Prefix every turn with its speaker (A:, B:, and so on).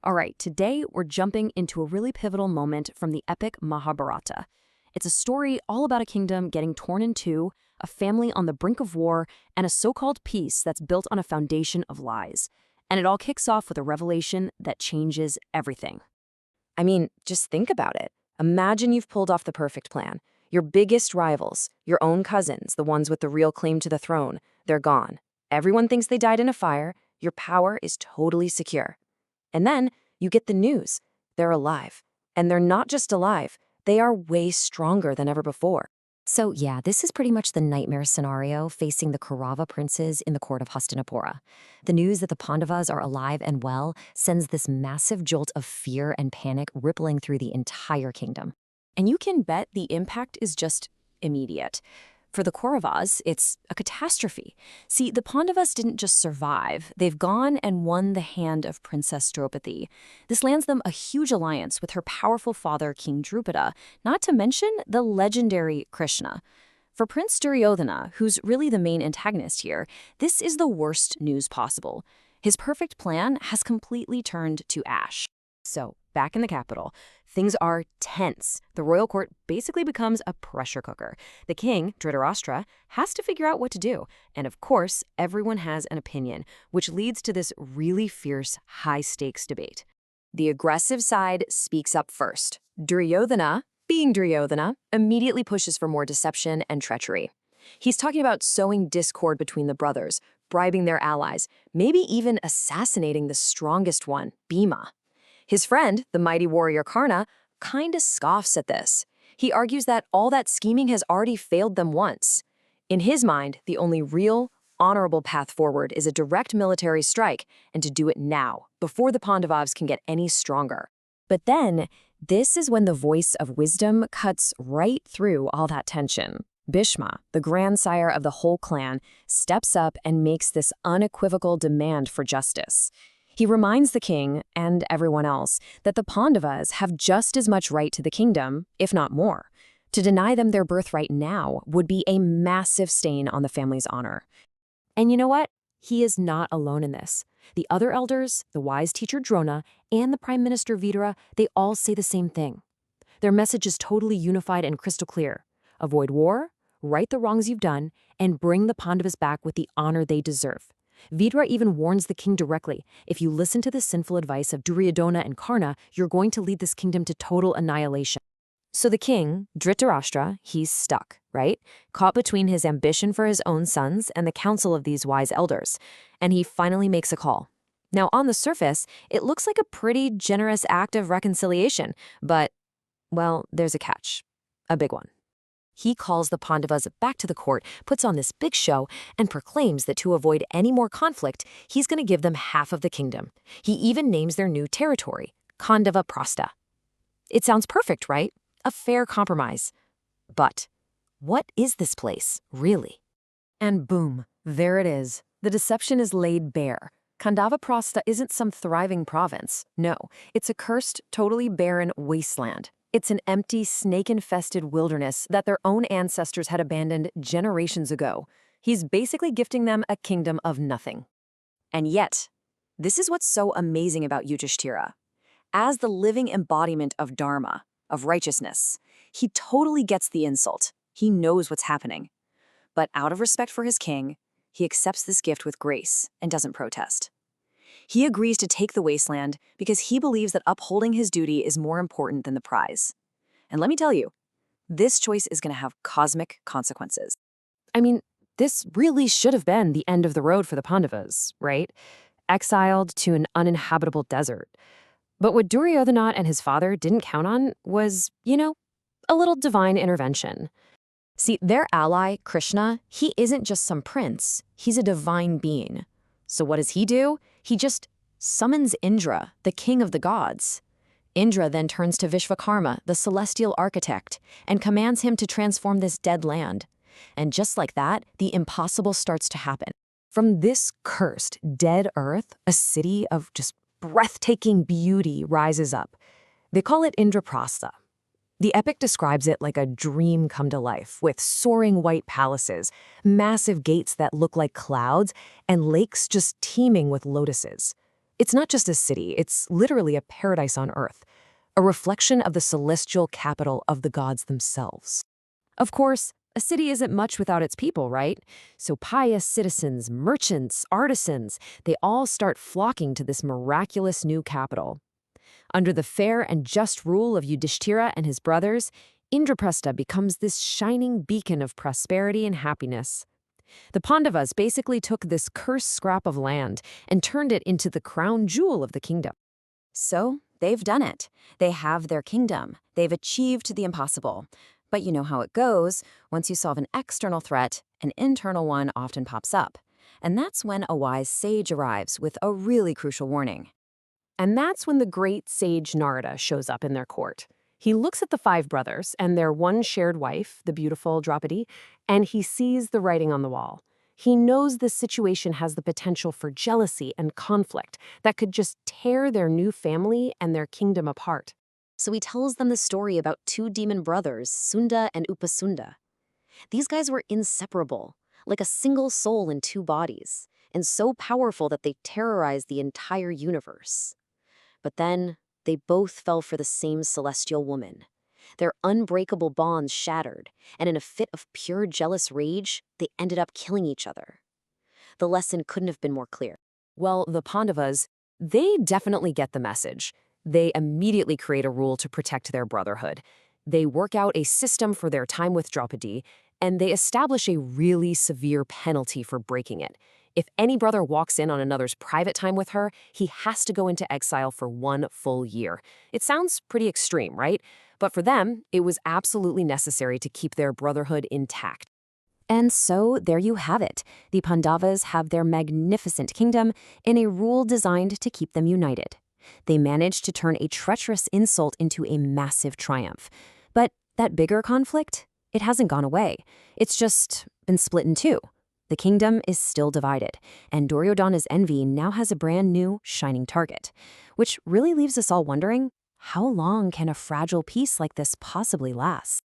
A: All right, today we're jumping into a really pivotal moment from the epic Mahabharata. It's a story all about a kingdom getting torn in two, a family on the brink of war, and a so-called peace that's built on a foundation of lies. And it all kicks off with a revelation that changes everything.
B: I mean, just think about it. Imagine you've pulled off the perfect plan. Your biggest rivals, your own cousins, the ones with the real claim to the throne, they're gone. Everyone thinks they died in a fire. Your power is totally secure. And then you get the news. They're alive. And they're not just alive. They are way stronger than ever before.
C: So yeah, this is pretty much the nightmare scenario facing the Kaurava princes in the court of Hastinapura. The news that the Pandavas are alive and well sends this massive jolt of fear and panic rippling through the entire kingdom.
A: And you can bet the impact is just immediate. For the Kauravas, it's a catastrophe. See, the Pandavas didn't just survive. They've gone and won the hand of Princess Draupadi. This lands them a huge alliance with her powerful father, King Drupada, not to mention the legendary Krishna. For Prince Duryodhana, who's really the main antagonist here, this is the worst news possible. His perfect plan has completely turned to ash. So, back in the capital, things are tense. The royal court basically becomes a pressure cooker. The king, Dhritarashtra, has to figure out what to do. And of course, everyone has an opinion, which leads to this really fierce, high-stakes debate.
B: The aggressive side speaks up first. Duryodhana, being Duryodhana, immediately pushes for more deception and treachery. He's talking about sowing discord between the brothers, bribing their allies, maybe even assassinating the strongest one, Bhima. His friend, the mighty warrior Karna, kinda scoffs at this. He argues that all that scheming has already failed them once. In his mind, the only real, honorable path forward is a direct military strike, and to do it now, before the Pandavas can get any stronger.
C: But then, this is when the voice of wisdom cuts right through all that tension. Bhishma, the grandsire of the whole clan, steps up and makes this unequivocal demand for justice. He reminds the king, and everyone else, that the Pandavas have just as much right to the kingdom, if not more. To deny them their birthright now would be a massive stain on the family's honor. And you know what? He is not alone in this. The other elders, the wise teacher Drona, and the Prime Minister Vidura, they all say the same thing. Their message is totally unified and crystal clear. Avoid war, right the wrongs you've done, and bring the Pandavas back with the honor they deserve. Vidura even warns the king directly, if you listen to the sinful advice of Duryodhana and Karna, you're going to lead this kingdom to total annihilation. So the king, Dhritarashtra, he's stuck, right? Caught between his ambition for his own sons and the counsel of these wise elders. And he finally makes a call. Now, on the surface, it looks like a pretty generous act of reconciliation, but, well, there's a catch. A big one. He calls the Pandavas back to the court, puts on this big show, and proclaims that to avoid any more conflict, he's going to give them half of the kingdom. He even names their new territory, Khandava Prastha. It sounds perfect, right? A fair compromise. But what is this place, really? And boom, there it is. The deception is laid bare. Khandava Prastha isn't some thriving province. No, it's a cursed, totally barren wasteland. It's an empty, snake-infested wilderness that their own ancestors had abandoned generations ago. He's basically gifting them a kingdom of nothing. And yet, this is what's so amazing about Yudhishthira. As the living embodiment of dharma, of righteousness, he totally gets the insult. He knows what's happening. But out of respect for his king, he accepts this gift with grace and doesn't protest. He agrees to take the wasteland because he believes that upholding his duty is more important than the prize. And let me tell you, this choice is going to have cosmic consequences. I mean, this really should have been the end of the road for the Pandavas, right? Exiled to an uninhabitable desert. But what Duryodhana and his father didn't count on was, a little divine intervention. See, their ally, Krishna, he isn't just some prince. He's a divine being. So what does he do? He just summons Indra, the king of the gods. Indra then turns to Vishvakarma, the celestial architect, and commands him to transform this dead land. And just like that, the impossible starts to happen. From this cursed, dead earth, a city of just breathtaking beauty rises up. They call it Indraprastha. The epic describes it like a dream come to life, with soaring white palaces, massive gates that look like clouds, and lakes just teeming with lotuses.
B: It's not just a city, it's literally a paradise on Earth, a reflection of the celestial capital of the gods themselves. Of course, a city isn't much without its people, right? So pious citizens, merchants, artisans, they all start flocking to this miraculous new capital. Under the fair and just rule of Yudhishthira and his brothers, Indraprastha becomes this shining beacon of prosperity and happiness. The Pandavas basically took this cursed scrap of land and turned it into the crown jewel of the kingdom.
A: So, they've done it. They have their kingdom. They've achieved the impossible. But you know how it goes. Once you solve an external threat, an internal one often pops up. And that's when a wise sage arrives with a really crucial warning.
B: And that's when the great sage Narada shows up in their court. He looks at the five brothers and their one shared wife, the beautiful Draupadi, and he sees the writing on the wall. He knows this situation has the potential for jealousy and conflict that could just tear their new family and their kingdom apart.
C: So he tells them the story about two demon brothers, Sunda and Upasunda. These guys were inseparable, like a single soul in two bodies, and so powerful that they terrorized the entire universe. But then, they both fell for the same celestial woman. Their unbreakable bonds shattered, and in a fit of pure jealous rage, they ended up killing each other. The lesson couldn't have been more clear.
B: Well, the Pandavas, they definitely get the message. They immediately create a rule to protect their brotherhood. They work out a system for their time with Draupadi, and they establish a really severe penalty for breaking it. If any brother walks in on another's private time with her, he has to go into exile for 1 full year. It sounds pretty extreme, right? But for them, it was absolutely necessary to keep their brotherhood intact.
A: And so there you have it. The Pandavas have their magnificent kingdom in a rule designed to keep them united. They managed to turn a treacherous insult into a massive triumph. But that bigger conflict, it hasn't gone away. It's just been split in two. The kingdom is still divided, and Duryodhana's envy now has a brand new, shining target, which really leaves us all wondering, how long can a fragile peace like this possibly last?